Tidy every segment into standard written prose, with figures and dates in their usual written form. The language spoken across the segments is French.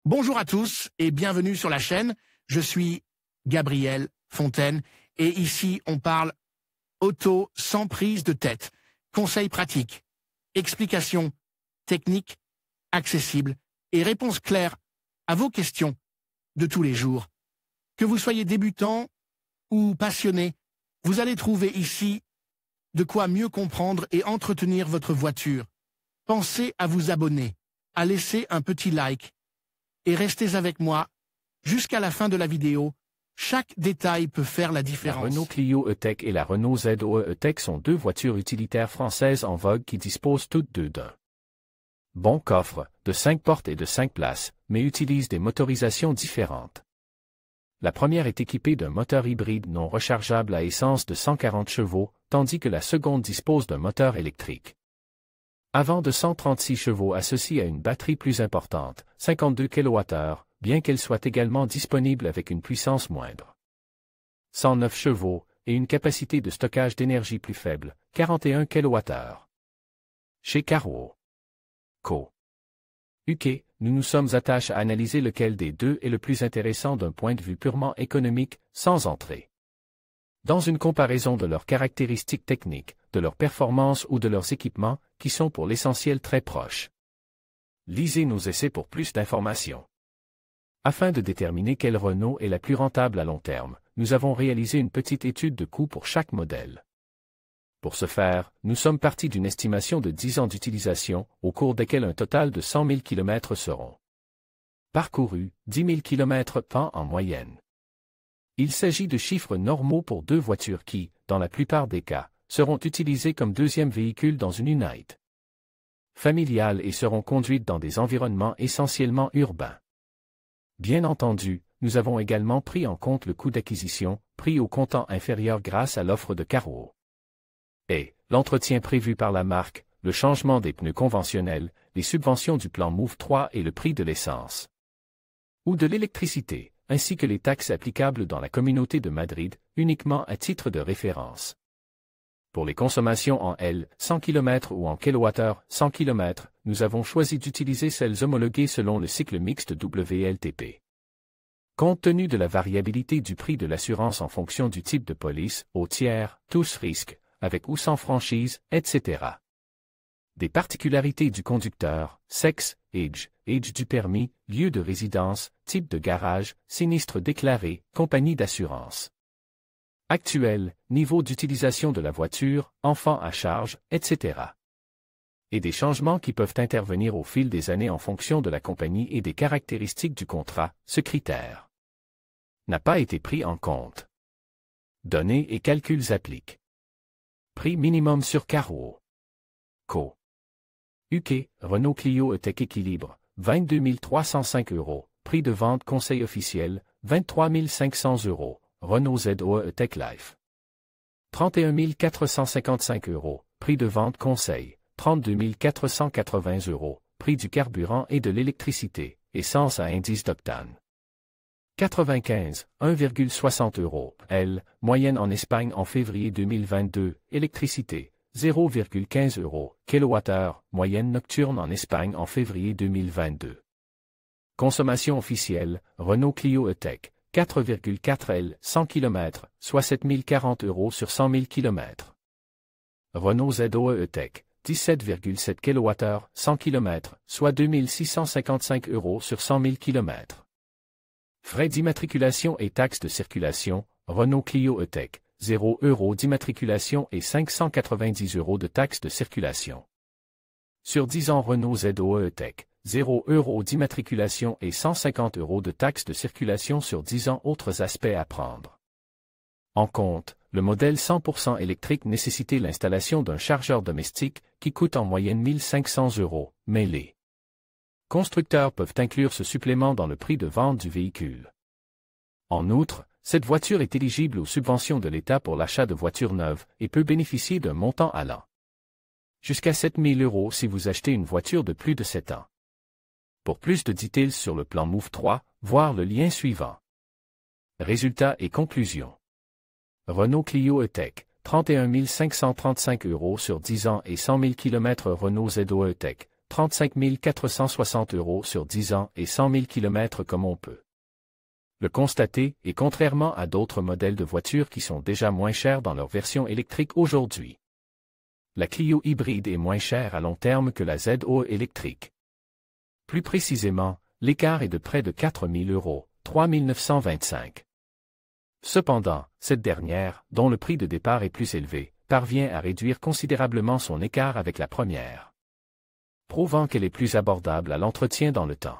Bonjour à tous et bienvenue sur la chaîne. Je suis Gabriel Fontaine et ici on parle auto sans prise de tête. Conseils pratiques, explications techniques, accessibles et réponses claires à vos questions de tous les jours. Que vous soyez débutant ou passionné, vous allez trouver ici de quoi mieux comprendre et entretenir votre voiture. Pensez à vous abonner, à laisser un petit like et restez avec moi jusqu'à la fin de la vidéo. Chaque détail peut faire la différence. La Renault Clio E-Tech et la Renault Zoe E-Tech sont deux voitures utilitaires françaises en vogue qui disposent toutes deux d'un bon coffre, de 5 portes et de 5 places, mais utilisent des motorisations différentes. La première est équipée d'un moteur hybride non rechargeable à essence de 140 chevaux, tandis que la seconde dispose d'un moteur électrique avant de 136 chevaux associé à une batterie plus importante, 52 kWh, bien qu'elle soit également disponible avec une puissance moindre. 109 chevaux et une capacité de stockage d'énergie plus faible, 41 kWh. Chez Carwo Co. UK, nous nous sommes attachés à analyser lequel des deux est le plus intéressant d'un point de vue purement économique, sans entrer dans une comparaison de leurs caractéristiques techniques, de leurs performances ou de leurs équipements, qui sont pour l'essentiel très proches. Lisez nos essais pour plus d'informations. Afin de déterminer quelle Renault est la plus rentable à long terme, nous avons réalisé une petite étude de coût pour chaque modèle. Pour ce faire, nous sommes partis d'une estimation de 10 ans d'utilisation, au cours desquels un total de 100 000 km seront parcourus, 10 000 km par en moyenne. Il s'agit de chiffres normaux pour deux voitures qui, dans la plupart des cas, seront utilisées comme deuxième véhicule dans une unité familiale et seront conduites dans des environnements essentiellement urbains. Bien entendu, nous avons également pris en compte le coût d'acquisition, prix au comptant inférieur grâce à l'offre de Carwo et l'entretien prévu par la marque, le changement des pneus conventionnels, les subventions du plan Move 3 et le prix de l'essence ou de l'électricité, ainsi que les taxes applicables dans la communauté de Madrid, uniquement à titre de référence. Pour les consommations en L, 100 km ou en kWh, 100 km, nous avons choisi d'utiliser celles homologuées selon le cycle mixte WLTP. Compte tenu de la variabilité du prix de l'assurance en fonction du type de police, au tiers, tous risques, avec ou sans franchise, etc. Des particularités du conducteur, sexe, âge du permis, lieu de résidence, type de garage, sinistre déclaré, compagnie d'assurance actuel, niveau d'utilisation de la voiture, enfant à charge, etc. Et des changements qui peuvent intervenir au fil des années en fonction de la compagnie et des caractéristiques du contrat, ce critère n'a pas été pris en compte. Données et calculs appliquent. Prix minimum sur Carwo Co. UK, Renault Clio E-Tech équilibre, 22 305 €, prix de vente conseil officiel, 23 500 €, Renault Zoe E-Tech Life. 31 455 €, prix de vente conseil, 32 480 €, prix du carburant et de l'électricité, essence à indice d'octane. 95, 1,60 €, L, moyenne en Espagne en février 2022, électricité, 0,15 € kWh, moyenne nocturne en Espagne en février 2022. Consommation officielle, Renault Clio E-Tech, 4,4 L, 100 km, soit 7040 € sur 100 000 km. Renault Zoe E-Tech, 17,7 kWh, 100 km, soit 2655 € sur 100 000 km. Frais d'immatriculation et taxes de circulation, Renault Clio E-Tech, 0 € d'immatriculation et 590 € de taxes de circulation. Sur 10 ans Renault Zoe E-Tech, 0 € d'immatriculation et 150 € de taxes de circulation sur 10 ans. Autres aspects à prendre en compte, le modèle 100% électrique nécessitait l'installation d'un chargeur domestique qui coûte en moyenne 1500 €, mais les constructeurs peuvent inclure ce supplément dans le prix de vente du véhicule. En outre, cette voiture est éligible aux subventions de l'État pour l'achat de voitures neuves et peut bénéficier d'un montant allant jusqu'à 7 000 € si vous achetez une voiture de plus de 7 ans. Pour plus de détails sur le plan Move 3, voir le lien suivant. Résultats et conclusions. Renault Clio E-Tech, 31 535 € sur 10 ans et 100 000 km. Renault Zoe E-Tech, 35 460 € sur 10 ans et 100 000 km comme on peut le constater, et contrairement à d'autres modèles de voitures qui sont déjà moins chers dans leur version électrique aujourd'hui. La Clio hybride est moins chère à long terme que la ZOE électrique. Plus précisément, l'écart est de près de 4 000 €, 3 925. Cependant, cette dernière, dont le prix de départ est plus élevé, parvient à réduire considérablement son écart avec la première, prouvant qu'elle est plus abordable à l'entretien dans le temps.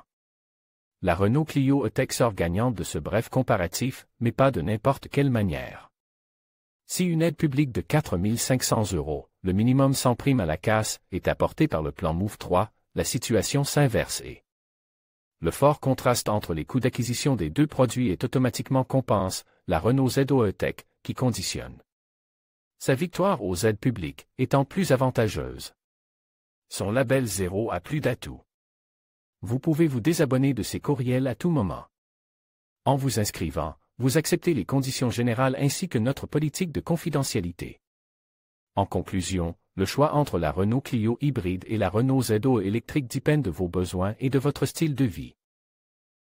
La Renault Clio E-Tech sort gagnante de ce bref comparatif, mais pas de n'importe quelle manière. Si une aide publique de 4 500 €, le minimum sans prime à la casse, est apportée par le plan Move 3, la situation s'inverse et le fort contraste entre les coûts d'acquisition des deux produits est automatiquement compense la Renault ZOE E-Tech, qui conditionne sa victoire aux aides publiques, étant plus avantageuse. Son label 0 a plus d'atouts. Vous pouvez vous désabonner de ces courriels à tout moment. En vous inscrivant, vous acceptez les conditions générales ainsi que notre politique de confidentialité. En conclusion, le choix entre la Renault Clio hybride et la Renault ZOE électrique dépend de vos besoins et de votre style de vie.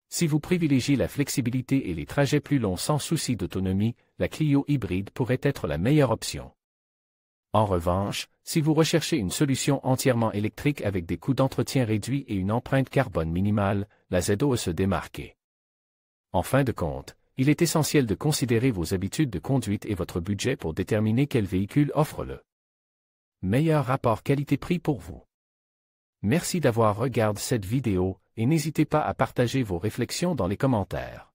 Si vous privilégiez la flexibilité et les trajets plus longs sans souci d'autonomie, la Clio hybride pourrait être la meilleure option. En revanche, si vous recherchez une solution entièrement électrique avec des coûts d'entretien réduits et une empreinte carbone minimale, la ZOE se démarque. En fin de compte, il est essentiel de considérer vos habitudes de conduite et votre budget pour déterminer quel véhicule offre le meilleur rapport qualité-prix pour vous. Merci d'avoir regardé cette vidéo, et n'hésitez pas à partager vos réflexions dans les commentaires.